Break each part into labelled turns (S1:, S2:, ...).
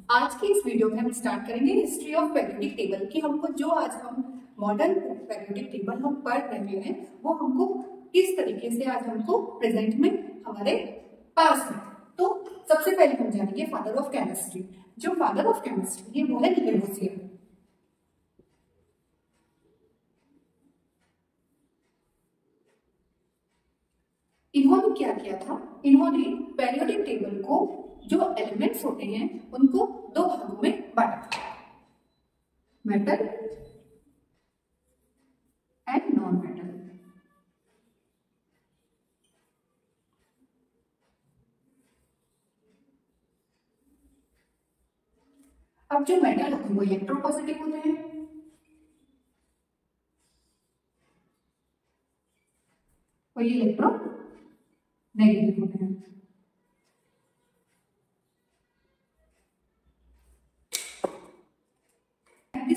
S1: आज की इस वीडियो में हम स्टार्ट करेंगे हिस्ट्री ऑफ पेरियोडिक टेबल की। हमको जो आज हम मॉडर्न पेरियोडिक टेबल हम पढ़ रहे हैं वो हमको किस तरीके से आज हमको प्रेजेंट में हमारे पास है। तो सबसे पहले हम जानेंगे फादर ऑफ केमिस्ट्री। जो फादर ऑफ केमिस्ट्री है वो है लेवोसियर। इन्होंने क्या किया था, इन्होंने पेरियोडिक टेबल को जो एलिमेंट्स होते हैं उनको दो भागों में बांटा था, मेटल एंड नॉन मेटल। अब जो मेटल होते हैं वो इलेक्ट्रोपॉजिटिव होते हैं और ये इलेक्ट्रो नेगेटिव होते हैं।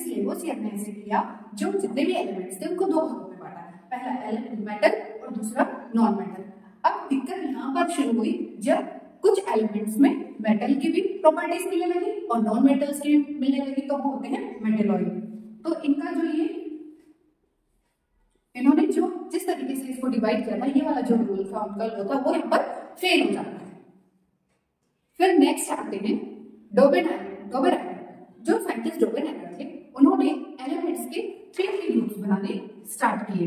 S1: लेवोसियर ने ऐसे किया, जो जितने भी एलिमेंट्स थे उनको दो भागों में बांटा, पहला मेटल और दूसरा नॉन मेटल। अब दिक्कत यहाँ पर शुरू हुई जब कुछ एलिमेंट्स में मेटल की भी प्रॉपर्टीज मिलने लगी और नॉन मेटल्स की भी मिलने लगी, तो वो होते हैं मेटेलॉइड। तो इनका जो ये इन्होंने जो जिस तरीके से इसको डिवाइड किया था, ये वाला जो रूल था उनका होता वो यहाँ पर फेल हो जाता है। फिर नेक्स्ट आते हैं डोबेनाइयर। जो साइंटिस्ट डोबेनाइयर थे उन्होंने एलिमेंट्स के थ्री ग्रुप्स बनाने स्टार्ट किए।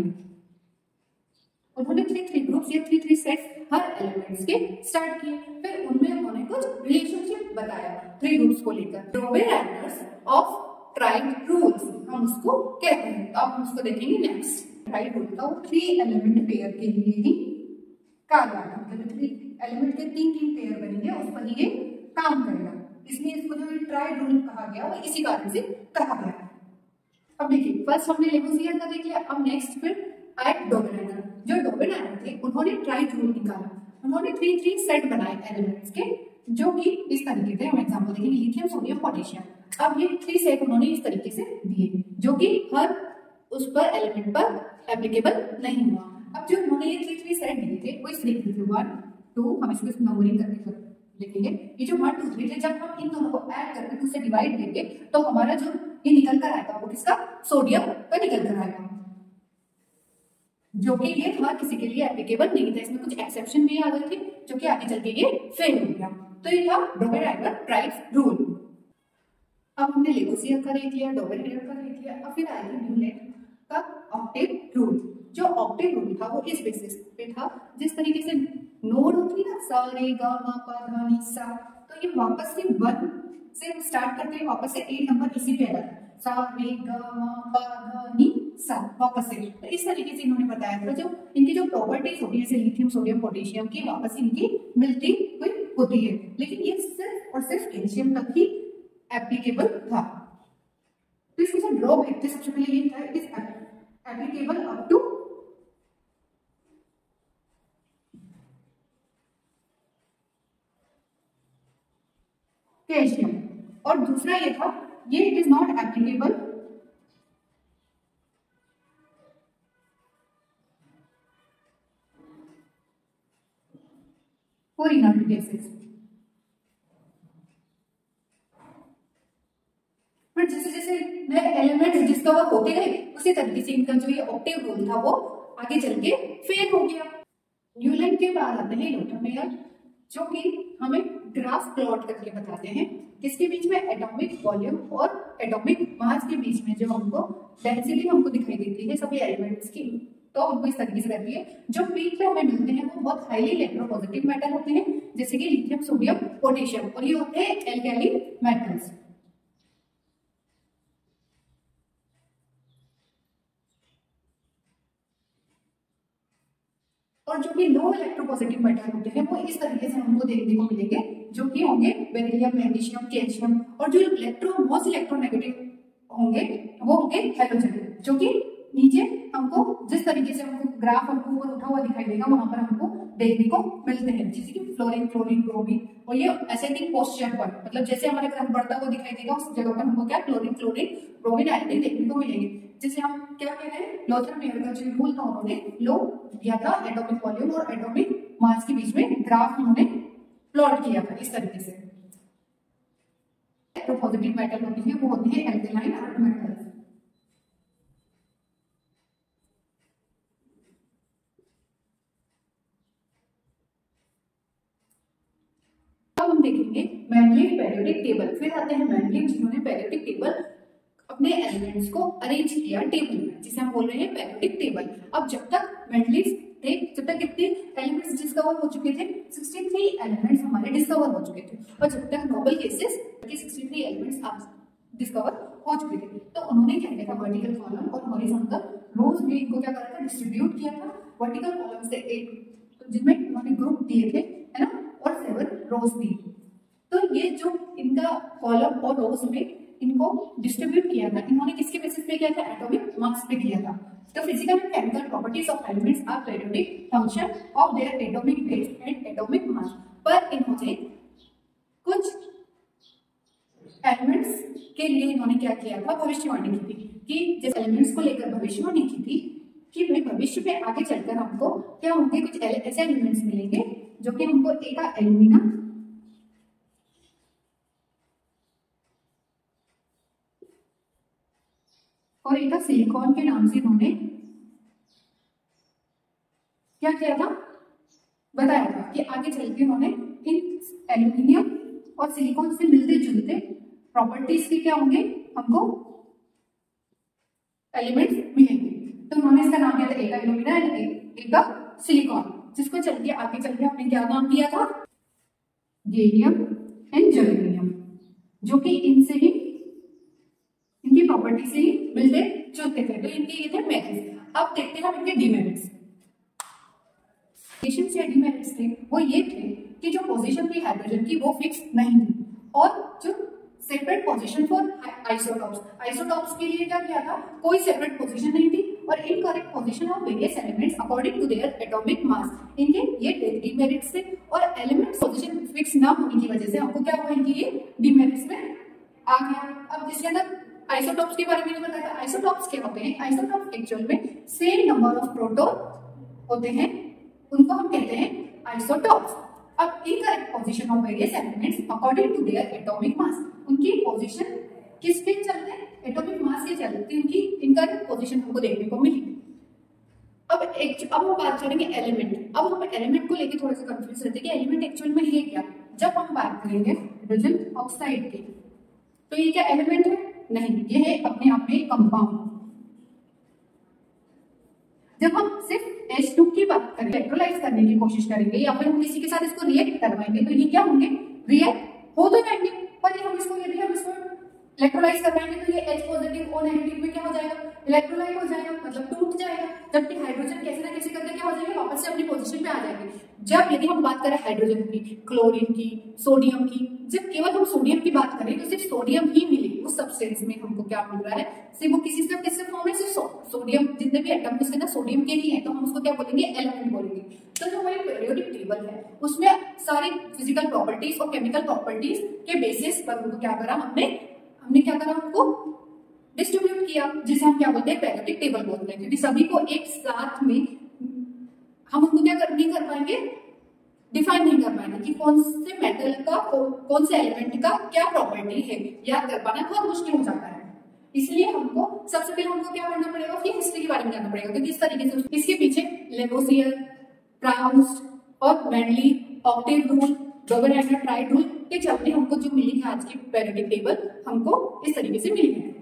S1: उन्होंने थ्री ग्रुप्स या थ्री सेट्स हर एलिमेंट्स के स्टार्ट किए। फिर उनमें उन्होंने कुछ रिलेशनशिप बताया थ्री ग्रुप्स को लेकर। डोबेनाइयर्स ऑफ ट्राइड रूल्स हम उसको कहते हैं। तो अब हम उसको देखेंगे नेक्स्ट। ट्राइड रूल था वो थ्री एलिमेंट पेयर के लिए ही काम करता है, मतलब थ्री एलिमेंट के तीन पेयर बनेंगे उस पर ये काम करेगा, इसलिए इसको जो ट्राइड रूल कहा गया वो इसी कारण से कहा गया। अब देखिए, फर्स्ट हमने लेवोसियर का देख लिया। अब नेक्स्ट फिर आए डोबेनाइयर। जो डोबेनाइयर थे उन्होंने ट्राइड रूल निकाला। उन्होंने थ्री सेट बनाए एलिमेंट्स के, जो कि इस तरीके से हम एग्जांपल देखेंगे, लिथियम, सोडियम, पोटेशियम। अब ये थ्री सेट उन्होंने इस तरीके से दिए, जो कि हर उस पर एलिमेंट पर एप्लीकेबल नहीं हुआ। अब जो उन्होंने ये थ्री सेट दिए थे वो इस तरीके से 1 2, हम इसको नंबरिंग करके लिखेंगे। ये जो 1 2 3 थे, जब हम इन दोनों को ऐड करके उससे डिवाइड देंगे तो हमारा जो ये निकल कर आएगा वो किसका, सोडियम का निकल कर आएगा, जो कि ये हर किसी के लिए एप्लीकेबल नहीं था। इसमें कुछ एक्सेप्शन भी आ गए थे जो कि आगे चल के ये फेल हो गया। तो ये था डोबेनाइयर ट्राइड रूल। अब हमने लेवोसियर का देख लिया, डोबेनाइयर का देख लिया। अब फिर आएगा न्यूलैंड का ऑक्टेव रूल। जो ऑक्टेव रूल था वो इस बेसिस पे था, जिस तरीके से नोड होती है ना, सा रे गा मा पा धा नी सा, तो ये वापस से 1 से हम स्टार्ट करते हैं, वापस से 8 नंबर इसी पे आता है, सा रे गा मा पा धा नी सा, वापस से। तो इस तरीके से इन्होंने बताया था जो इनकी जो प्रॉपर्टीज होती है जैसे लिथियम, सोडियम, पोटेशियम की वापस इनकी मिलती हुई होती है, लेकिन ये सिर्फ और सिर्फ कैल्शियम तक ही एप्लीकेबल था। तो इसके जो ड्रॉबैक थे, सबसे पहले ये था, it is applicable up to calcium, और दूसरा ये था, ये it is not applicable for inert gases. फिर जैसे जैसे नए एलिमेंट्स डिस्कवर होते गए उसी तरीके से इनका जो ये ऑक्टेव रूल था वो आगे चल के फेल हो गया। न्यूलैंड के बाद आते हैं लोटरमेयर, जो कि हमें ग्राफ प्लॉट करके बताते हैं किसके बीच में, एटॉमिक वॉल्यूम और एटॉमिक मास के बीच में जो हमको डेंसिटी हमको दिखाई देती है सभी एलिमेंट्स की, तो हमको इस तरीके से रहती है। जो पीक पे हमें मिलते हैं वो बहुत हाईली इलेक्ट्रोपॉजिटिव मेटल होते हैं, जैसे कि लिथियम, सोडियम, पोटेशियम, और ये होते हैं एल्काइली मेटल्स। और जो कि लो इलेक्ट्रोपॉजिटिव मेटल होते हैं वो इस तरीके से हमको देखने को मिलेंगे, जो कि होंगे बेरिलियम, मैग्नीशियम, कैल्शियम। और जो मोस्ट इलेक्ट्रोनेगेटिव होंगे वो होंगे हैलोजन, जो कि नीचे हमको जिस तरीके से हमको ग्राफ हमको ऊपर उठा हुआ दिखाई देगा वहां पर हमको देखने को मिलते हैं, जैसे कि फ्लोरीन, क्लोरीन, ब्रोमीन, और ये एसिडिक पोस्चर पर, मतलब जैसे हमारे ग्राफ बढ़ता हुआ दिखाई देगा उस जगह पर हमको क्या क्लोरीन, क्लोरीन, ब्रोमीन, आयोडीन देखने को मिलेंगे। जैसे हम क्या कह रहे हैं, लोथरमेयर का जो रूल था उन्होंने लो दिया था एटॉमिक वॉल्यूम और एटॉमिक मास के बीच में ग्राफ उन्होंने प्लॉट किया था इस तरीके से। इलेक्ट्रोपॉजिटिव मेटल होती है वो होती है एल्केलाइन अर्थ मेटल्स। अब हम देखेंगे मेंडलीव पेरियोडिक टेबल। फिर आते हैं मेंडलीव जिन्होंने पेरियोडिक टेबल अपने एलिमेंट्स को अरेंज किया टेबल में, जिसे हम बोल रहे हैं पेरियोडिक टेबल। अब जब तक मेंडलीव थे जब तक कितने एलिमेंट्स डिस्कवर हो चुके थे, 63 एलिमेंट्स हमारे डिस्कवर हो चुके थे। और जब तक नोबल केसेस के 63 एलिमेंट्स डिस्कवर हो चुके थे, तो उन्होंने क्या किया था, वर्टिकल कॉलम और हॉरिजॉन्टल रोज में इनको क्या करा था, डिस्ट्रीब्यूट किया था। वर्टिकल कॉलम से 8 तो जिनमें उन्होंने ग्रुप दिए थे, है ना, और 7 रोज दी। तो ये जो इनका कॉलम और रोज में इनको डिस्ट्रीब्यूट किया था, इन्होंने किसके बेसिस पे किया था, एटॉमिक मास पे किया था। The physical and chemical properties of elements are periodic function of their atomic weight and atomic mass। पर इन्होंने कुछ एलिमेंट्स के लिए इन्होंने क्या किया था, भविष्यवाणी की थी कि जैसे एलिमेंट्स को लेकर भविष्यवाणी की थी कि भाई भविष्य में आगे चलकर हमको क्या होंगे, कुछ ऐसे एलिमेंट्स मिलेंगे जो कि हमको एक एल्यूमिना और एक सिलिकॉन के नाम से इन्होंने क्या किया था, बताया था कि आगे चल के उन्होंने इन एल्यूमिनियम और सिलिकॉन से मिलते जुलते प्रॉपर्टीज के क्या होंगे, हमको एलिमेंट्स मिलेंगे। तो उन्होंने इसका नाम दिया था एक एल्यूमिना एंड एक सिलिकॉन, जिसको चल के आगे चल के हमने क्या नाम दिया था, गैलियम एंड जर्मेनियम, जो कि इनसे ही इनकी प्रॉपर्टी से ही मिलते जुलते थे। तो इनके ये थे मेरिट्स। अब देखते हैं हम इनके डिमेरिट्स। या डिमेरिट्स थे वो ये थे कि जो पोजीशन थी हाइड्रोजन की वो फिक्स नहीं थी, और जो सेपरेट पोजीशन फॉर आइसोटॉप्स के लिए क्या किया था, कोई सेपरेट पोजीशन नहीं थी, और incorrect position of various elements according to their atomic mass, इनके ये डिमेरिट्स थे। और एलिमेंट पोजीशन फिक्स ना होने की वजह से हमको क्या हुआ, इनकी ये डिमेरिट्स में आ गया। अब इसके अंदर आइसोटॉप्स के बारे में बताया, आइसोटॉप्स क्या होते हैं, आइसोटॉप्स एक्चुअल में सेम नंबर ऑफ प्रोटॉन होते हैं, उनको हम कहते हैं आइसोटॉप्स। अब incorrect position of various elements according to their atomic mass, उनकी पोजीशन किसके चलते, एटॉमिक मास के चलते उनकी इनकरेक्ट पोजीशन हमको देखने को मिली। अब हम बात करेंगे एलिमेंट। अब हम एलिमेंट को लेकर थोड़ा सा कंफ्यूज रहते हैं कि एलिमेंट एक्चुअल में है क्या। जब हम बात करेंगे हाइड्रोजन ऑक्साइड की, तो ये क्या एलिमेंट है, नहीं, ये है अपने आप में कंपाउंड। जब हम सिर्फ H2 की बात करें, इलेक्ट्रोलाइज करने की कोशिश करेंगे या फिर हम किसी के साथ इसको रिएक्ट करवाएंगे, तो ये क्या होंगे, रिएक्ट हो तो जाएंगे, पर हम इसको यदि हम इसको इलेक्ट्रोलाइज करवाएंगे तो ये H पॉजिटिव O नेगेटिव में क्या हो जाएगा, इलेक्ट्रोलाइट हो जाएगा, मतलब टूट जाएगा। जबकि हाइड्रोजन कैसे ना कैसे करके क्या हो जाएगा, वापस से अपनी पोजीशन पे आ जाएंगे। जब यदि हम बात करें हाइड्रोजन की, क्लोरीन की, सोडियम की, जब केवल हम सोडियम की बात करें तो सिर्फ सोडियम ही मिले उस सब्सटेंस में, हमको क्या मिल रहा है, सिर्फ वो किससे फॉर्म है, सिर्फ सोडियम, जितने भी एटम उसके अंदर सोडियम के ही है, तो हम उसको क्या बोलेंगे, एलिमेंट बोलेंगे। तो जो हमारी पीरियोडिक टेबल है उसमें सारी फिजिकल प्रॉपर्टीज और केमिकल प्रॉपर्टीज के बेसिस पर उनको क्या करा, हमने क्या करा, उनको डिस्ट्रीब्यूट किया, जिसे हम क्या बोलते हैं, पीरियोडिक टेबल बोलते हैं। क्योंकि सभी को एक साथ में हम उनको क्या नहीं कर पाएंगे, डिफाइन नहीं कर पाएंगे कि कौन से मेटल का कौन से एलिमेंट का क्या प्रॉपर्टी है, याद कर पाना बहुत मुश्किल हो जाता है। इसलिए हमको सबसे पहले हमको क्या करना पड़ेगा, उसकी हिस्ट्री के बारे में जानना पड़ेगा कि किस तरीके से इसके पीछे लेवोसियर, प्राउस्ट और Mendeleev, octave rule, Dobereiner triad rule के चलते हमको जो मिली है आज की पीरियोडिक टेबल, हमको इस तरीके से मिली है।